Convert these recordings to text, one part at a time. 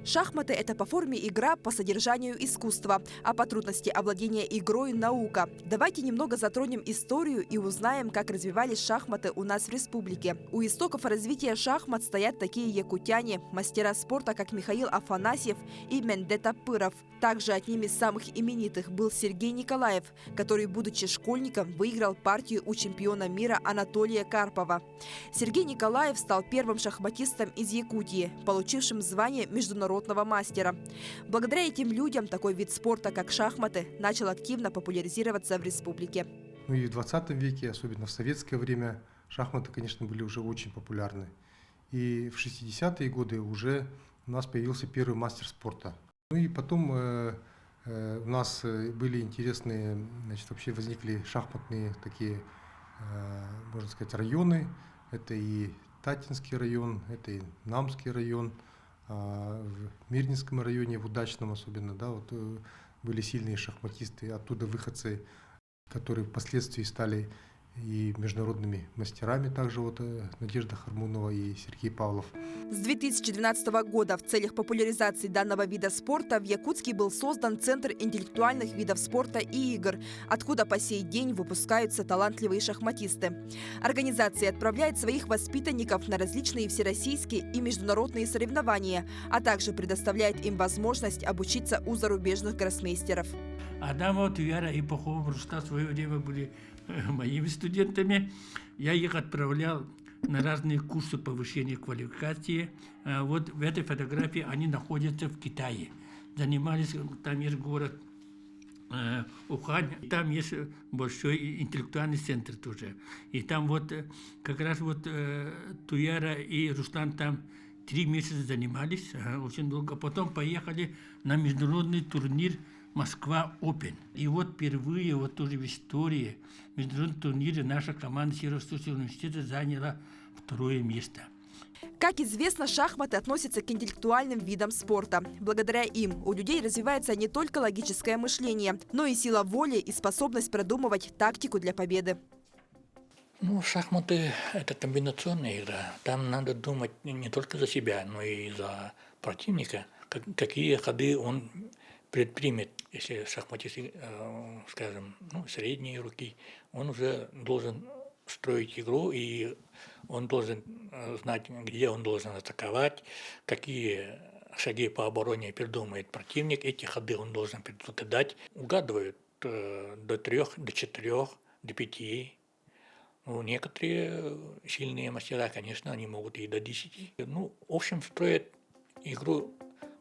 Шахматы – это по форме игра, по содержанию искусство, а по трудности овладения игрой – наука. Давайте немного затронем историю и узнаем, как развивались шахматы у нас в республике. У истоков развития шахмат стоят такие якутяне, мастера спорта, как Михаил Афанасьев и Менде Тапыров. Также одним из самых именитых был Сергей Николаев, который, будучи школьником, выиграл партию у чемпиона мира Анатолия Карпова. Сергей Николаев стал первым шахматистом из Якутии, получившим звание международного мастера. Благодаря этим людям такой вид спорта, как шахматы, начал активно популяризироваться в республике. Ну и в 20 веке, особенно в советское время, шахматы, конечно, были уже очень популярны. И в 60-е годы уже у нас появился первый мастер спорта. Ну и потом у нас были интересные, значит, вообще возникли шахматные такие, можно сказать, районы. Это и Татинский район, это и Намский район. В Мирнинском районе, в Удачном особенно, да, вот были сильные шахматисты, оттуда выходцы, которые впоследствии стали и международными мастерами, также вот Надежда Хармунова и Сергей Павлов. С 2012 года в целях популяризации данного вида спорта в Якутске был создан Центр интеллектуальных видов спорта и игр, откуда по сей день выпускаются талантливые шахматисты. Организация отправляет своих воспитанников на различные всероссийские и международные соревнования, а также предоставляет им возможность обучиться у зарубежных гроссмейстеров. Адамова, Туяра и Пахова в свое время были моими студентами. Я их отправлял на разные курсы повышения квалификации. Вот в этой фотографии они находятся в Китае. Занимались, там есть город Ухань, там есть большой интеллектуальный центр тоже. И там вот как раз вот Туяра и Руслан там 3 месяца занимались, очень долго. Потом поехали на международный турнир Москва Open. И вот впервые вот тоже в истории международного турнира наша команда Северо-Восточного университета заняла 2-е место. Как известно, шахматы относятся к интеллектуальным видам спорта. Благодаря им у людей развивается не только логическое мышление, но и сила воли и способность продумывать тактику для победы. Ну, шахматы – это комбинационная игра. Там надо думать не только за себя, но и за противника, какие ходы он предпримет. Если шахматист, скажем, средней руки, он уже должен строить игру, и он должен знать, где он должен атаковать, какие шаги по обороне придумает противник. Эти ходы он должен предугадать. Угадывают до 3, до 4, до 5. Ну, некоторые сильные мастера, конечно, они могут и до 10. Ну, в общем, строят игру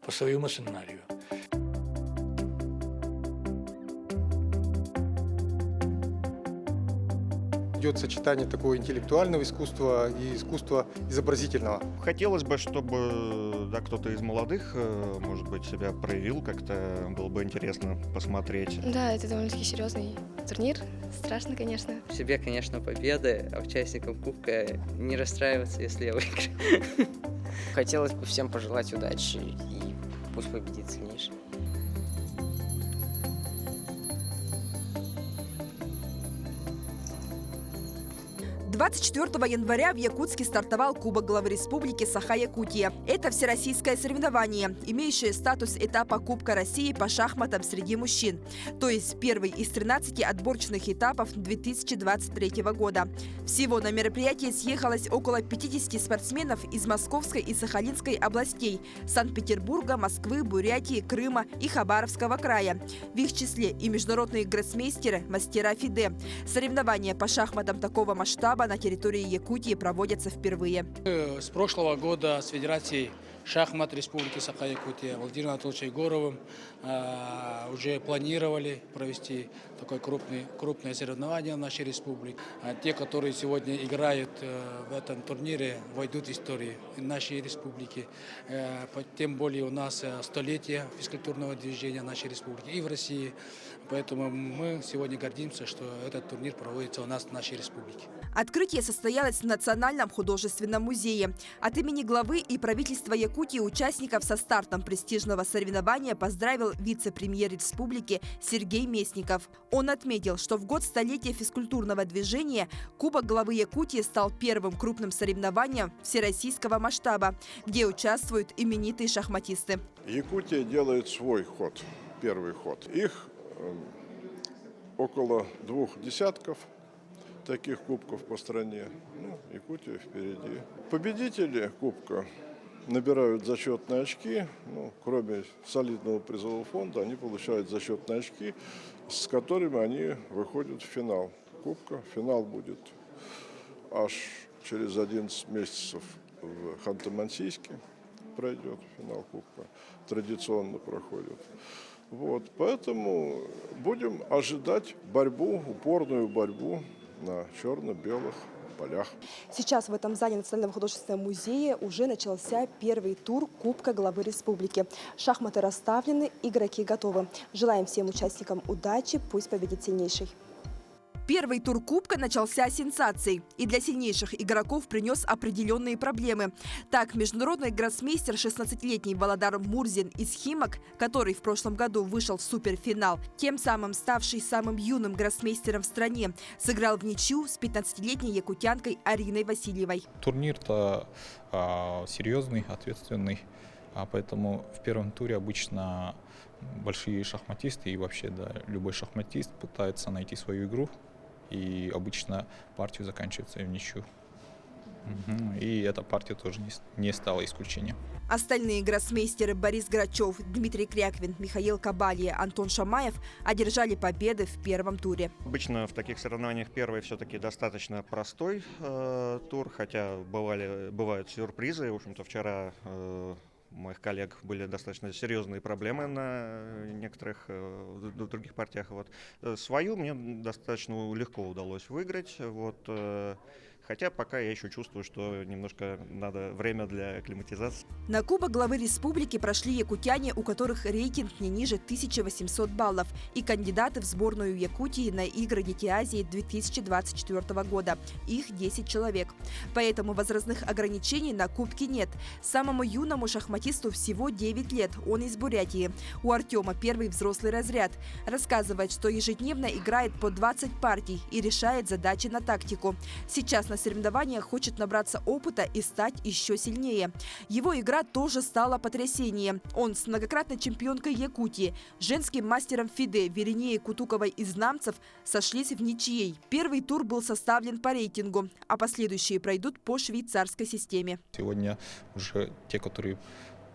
по своему сценарию. Идет сочетание такого интеллектуального искусства и искусства изобразительного. Хотелось бы, чтобы кто-то из молодых, может быть, себя проявил, как-то было бы интересно посмотреть. Да, это довольно-таки серьезный турнир. Страшно, конечно. В себе, конечно, победы, а участникам Кубка не расстраиваться, если я выиграю. Хотелось бы всем пожелать удачи и пусть победит сильнейший. 24 января в Якутске стартовал Кубок главы республики Саха-Якутия. Это всероссийское соревнование, имеющее статус этапа Кубка России по шахматам среди мужчин, то есть первый из 13 отборочных этапов 2023 года. Всего на мероприятие съехалось около 50 спортсменов из Московской и Сахалинской областей, Санкт-Петербурга, Москвы, Бурятии, Крыма и Хабаровского края. В их числе и международные гроссмейстеры, мастера ФИДЕ. Соревнования по шахматам такого масштаба на территории Якутии проводятся впервые. С прошлого года с Федерацией шахмат Республики Саха-Якутия Владимиром Анатольевичем Егоровым уже планировали провести такое крупное соревнование в нашей республике. Те, которые сегодня играют в этом турнире, войдут в историю нашей республики. Тем более у нас столетие физкультурного движения нашей республики и в России. Поэтому мы сегодня гордимся, что этот турнир проводится у нас в нашей республике. Открытие состоялось в Национальном художественном музее. От имени главы и правительства Якутии участников со стартом престижного соревнования поздравил вице-премьер республики Сергей Местников. Он отметил, что в год столетия физкультурного движения Кубок главы Якутии стал первым крупным соревнованием всероссийского масштаба, где участвуют именитые шахматисты. Якутия делает свой ход, первый ход. Их около 2 десятков таких кубков по стране. Якутия впереди. Победители кубка набирают зачетные очки. Кроме солидного призового фонда, они получают зачетные очки, с которыми они выходят в финал кубка. Финал будет аж через 11 месяцев в Ханты-Мансийске. Пройдет финал кубка. Традиционно проходит. Поэтому будем ожидать борьбу, упорную борьбу на черно-белых полях. Сейчас в этом зале Национального художественного музея уже начался первый тур Кубка главы республики. Шахматы расставлены, игроки готовы. Желаем всем участникам удачи, пусть победит сильнейший. Первый тур Кубка начался сенсацией и для сильнейших игроков принес определенные проблемы. Так, международный гроссмейстер 16-летний Володар Мурзин из Химок, который в прошлом году вышел в суперфинал, тем самым ставший самым юным гроссмейстером в стране, сыграл в ничью с 15-летней якутянкой Ариной Васильевой. Турнир-то серьезный, ответственный, поэтому в первом туре обычно большие шахматисты и вообще любой шахматист пытается найти свою игру. И обычно партию заканчивается в ничью. И эта партия тоже не стала исключением. Остальные гроссмейстеры Борис Грачев, Дмитрий Кряквин, Михаил Кабалья, Антон Шамаев одержали победы в первом туре. Обычно в таких соревнованиях первый все-таки достаточно простой тур, хотя бывают сюрпризы. В общем-то, вчера у моих коллег были достаточно серьезные проблемы на некоторых других партиях. Свою мне достаточно легко удалось выиграть. Хотя пока я еще чувствую, что немножко надо время для акклиматизации. На Кубок главы республики прошли якутяне, у которых рейтинг не ниже 1800 баллов, и кандидаты в сборную Якутии на игры Дети Азии 2024 года. Их 10 человек. Поэтому возрастных ограничений на Кубке нет. Самому юному шахматисту всего 9 лет. Он из Бурятии. У Артема первый взрослый разряд. Рассказывает, что ежедневно играет по 20 партий и решает задачи на тактику. Сейчас на соревнованиях хочет набраться опыта и стать еще сильнее. Его игра тоже стала потрясением. Он с многократной чемпионкой Якутии, женским мастером ФИДЕ Веринеей Кутуковой из Намцев сошлись в ничьей. Первый тур был составлен по рейтингу, а последующие пройдут по швейцарской системе. Сегодня уже те, которые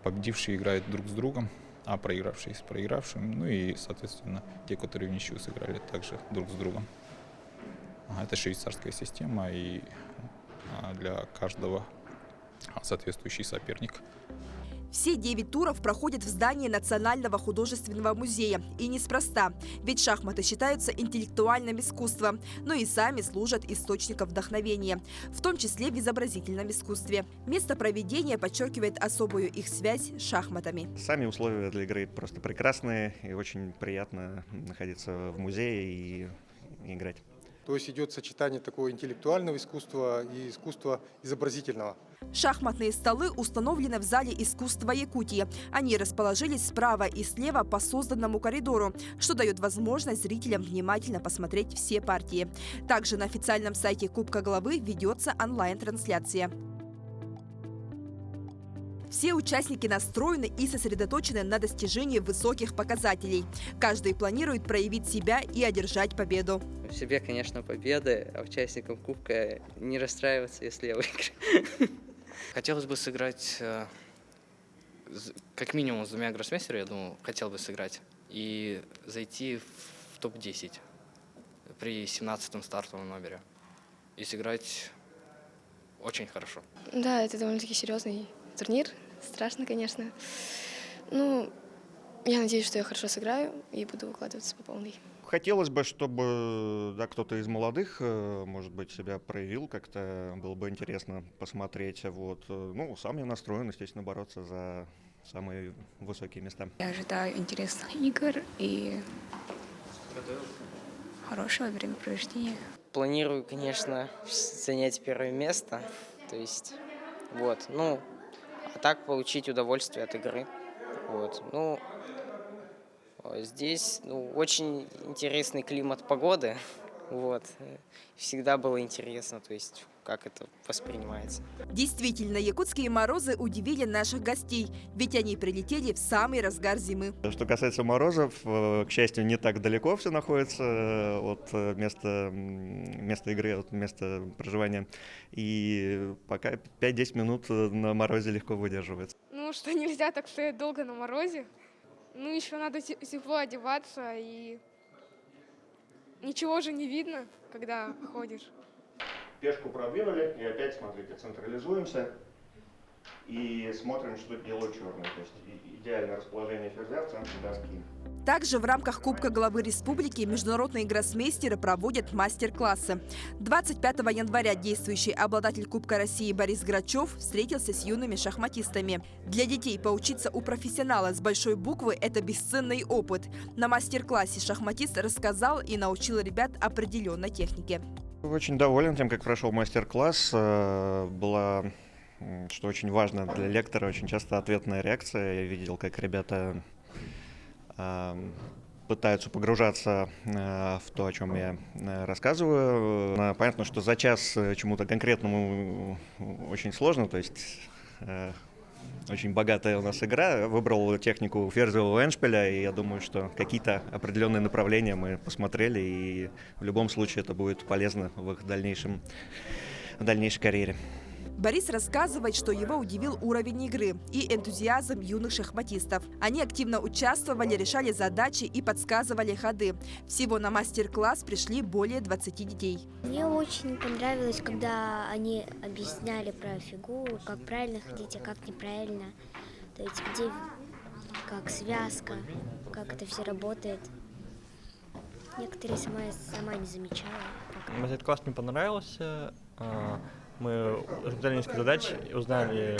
победившие, играют друг с другом, а проигравшие с проигравшим. И, соответственно, те, которые в ничью сыграли, также друг с другом. Это швейцарская система, и для каждого соответствующий соперник. Все 9 туров проходят в здании Национального художественного музея. И неспроста, ведь шахматы считаются интеллектуальным искусством, но и сами служат источником вдохновения, в том числе в изобразительном искусстве. Место проведения подчеркивает особую их связь с шахматами. Сами условия для игры просто прекрасные, и очень приятно находиться в музее и играть. То есть идет сочетание такого интеллектуального искусства и искусства изобразительного. Шахматные столы установлены в зале искусства Якутии. Они расположились справа и слева по созданному коридору, что дает возможность зрителям внимательно посмотреть все партии. Также на официальном сайте Кубка главы ведется онлайн-трансляция. Все участники настроены и сосредоточены на достижении высоких показателей. Каждый планирует проявить себя и одержать победу. В себе, конечно, победы, а участникам Кубка не расстраиваться, если я выиграю. Хотелось бы сыграть, как минимум, с 2 гроссмейстерами, я думаю, хотел бы сыграть. И зайти в топ-10 при 17-м стартовом номере. И сыграть очень хорошо. Да, это довольно-таки серьезный турнир. Страшно, конечно. Я надеюсь, что я хорошо сыграю и буду выкладываться по полной. Хотелось бы, чтобы кто-то из молодых, может быть, себя проявил, как-то было бы интересно посмотреть. Сам я настроен, естественно, бороться за самые высокие места. Я ожидаю интересных игр и хорошего времяпровождения. планирую, конечно, занять первое место. То есть, вот, ну, а так получить удовольствие от игры. Вот, ну, здесь очень интересный климат погоды. Вот, всегда было интересно, то есть, как это воспринимается. Действительно, якутские морозы удивили наших гостей, ведь они прилетели в самый разгар зимы. Что касается морозов, к счастью, не так далеко все находится от места игры, от места проживания. И пока 5-10 минут на морозе легко выдерживается. Ну, что нельзя так стоять долго на морозе. Ну, еще надо тепло одеваться, и ничего же не видно, когда ходишь. Пешку продвинули, и опять, смотрите, централизуемся и смотрим, что делают черные. То есть идеальное расположение ферзя в центре доски. Также в рамках Кубка главы республики международные гроссмейстеры проводят мастер-классы. 25 января действующий обладатель Кубка России Борис Грачев встретился с юными шахматистами. Для детей поучиться у профессионала с большой буквы – это бесценный опыт. На мастер-классе шахматист рассказал и научил ребят определенной технике. Очень доволен тем, как прошел мастер-класс. Была, что очень важно для лектора, очень часто ответная реакция. Я видел, как ребята пытаются погружаться в то, о чем я рассказываю. Понятно, что за час чему-то конкретному очень сложно, то есть очень богатая у нас игра. Выбрал технику ферзевого эндшпиля, и я думаю, что какие-то определенные направления мы посмотрели, и в любом случае это будет полезно в их дальнейшей карьере. Борис рассказывает, что его удивил уровень игры и энтузиазм юных шахматистов. Они активно участвовали, решали задачи и подсказывали ходы. Всего на мастер-класс пришли более 20 детей. Мне очень понравилось, когда они объясняли про фигуру, как правильно ходить, а как неправильно. То есть где, как связка, как это все работает. Некоторые сама не замечала. Мастер-класс мне понравился. Мы разобрали несколько задач, узнали,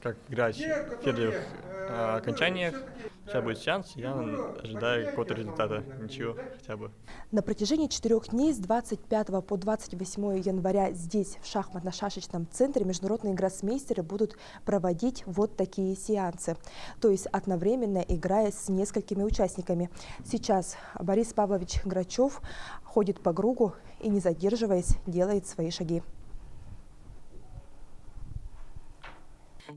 как играть в первых окончаниях. Сейчас будет сеанс, я ожидаю какого-то результата, ничего хотя бы. На протяжении 4 дней с 25 по 28 января здесь, в шахматно-шашечном центре, международные гроссмейстеры будут проводить вот такие сеансы. То есть одновременно играя с несколькими участниками. Сейчас Борис Павлович Грачев ходит по кругу и, не задерживаясь, делает свои шаги.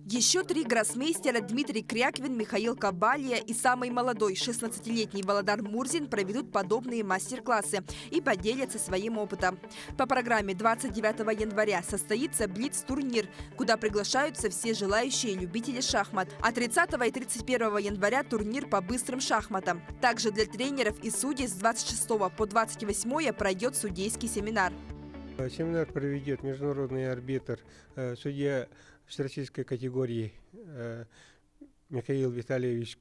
Еще 3 гроссмейстера Дмитрий Кряквин, Михаил Кабалья и самый молодой 16-летний Володар Мурзин проведут подобные мастер-классы и поделятся своим опытом. По программе 29 января состоится блиц-турнир, куда приглашаются все желающие любители шахмат. А 30 и 31 января турнир по быстрым шахматам. Также для тренеров и судей с 26 по 28 пройдет судейский семинар. Семинар проведет международный арбитр, судья всероссийской категории Михаил Витальевич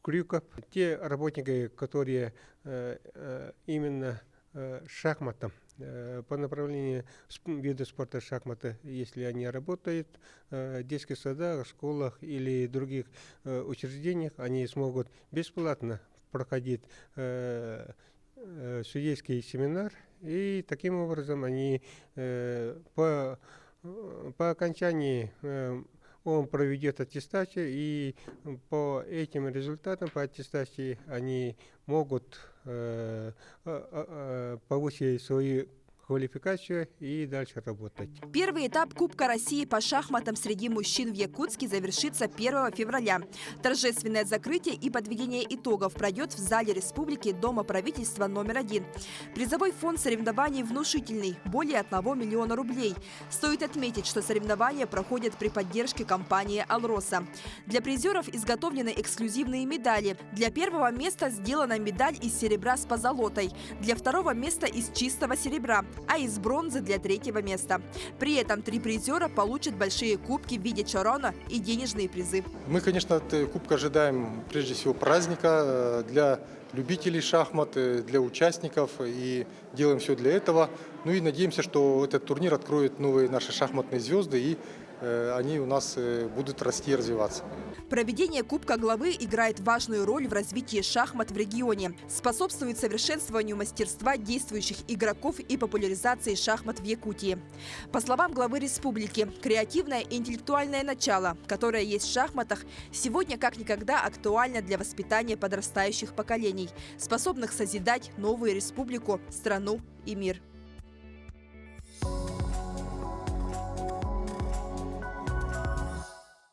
Крюков. Те работники, которые именно шахматом, по направлению вида спорта шахматы, если они работают в детских садах, школах или других учреждениях, они смогут бесплатно проходить судейский семинар, и таким образом они по окончании он проведет аттестацию, и по этим результатам, по аттестации, они могут повысить свою квалификацию и дальше работать. Первый этап Кубка России по шахматам среди мужчин в Якутске завершится 1 февраля. Торжественное закрытие и подведение итогов пройдет в зале республики Дома правительства номер 1. Призовой фонд соревнований внушительный – более 1 миллиона рублей. Стоит отметить, что соревнования проходят при поддержке компании «Алроса». Для призеров изготовлены эксклюзивные медали. Для первого места сделана медаль из серебра с позолотой, для второго места из чистого серебра, а из бронзы для 3-го места. При этом 3 призера получат большие кубки в виде чарона и денежные призы. Мы, конечно, от кубка ожидаем прежде всего праздника для любителей шахмат, для участников, и делаем все для этого. Ну и надеемся, что этот турнир откроет новые наши шахматные звезды, и они у нас будут расти и развиваться. Проведение Кубка главы играет важную роль в развитии шахмат в регионе, способствует совершенствованию мастерства действующих игроков и популяризации шахмат в Якутии. По словам главы республики, креативное и интеллектуальное начало, которое есть в шахматах, сегодня как никогда актуально для воспитания подрастающих поколений, способных созидать новую республику, страну и мир.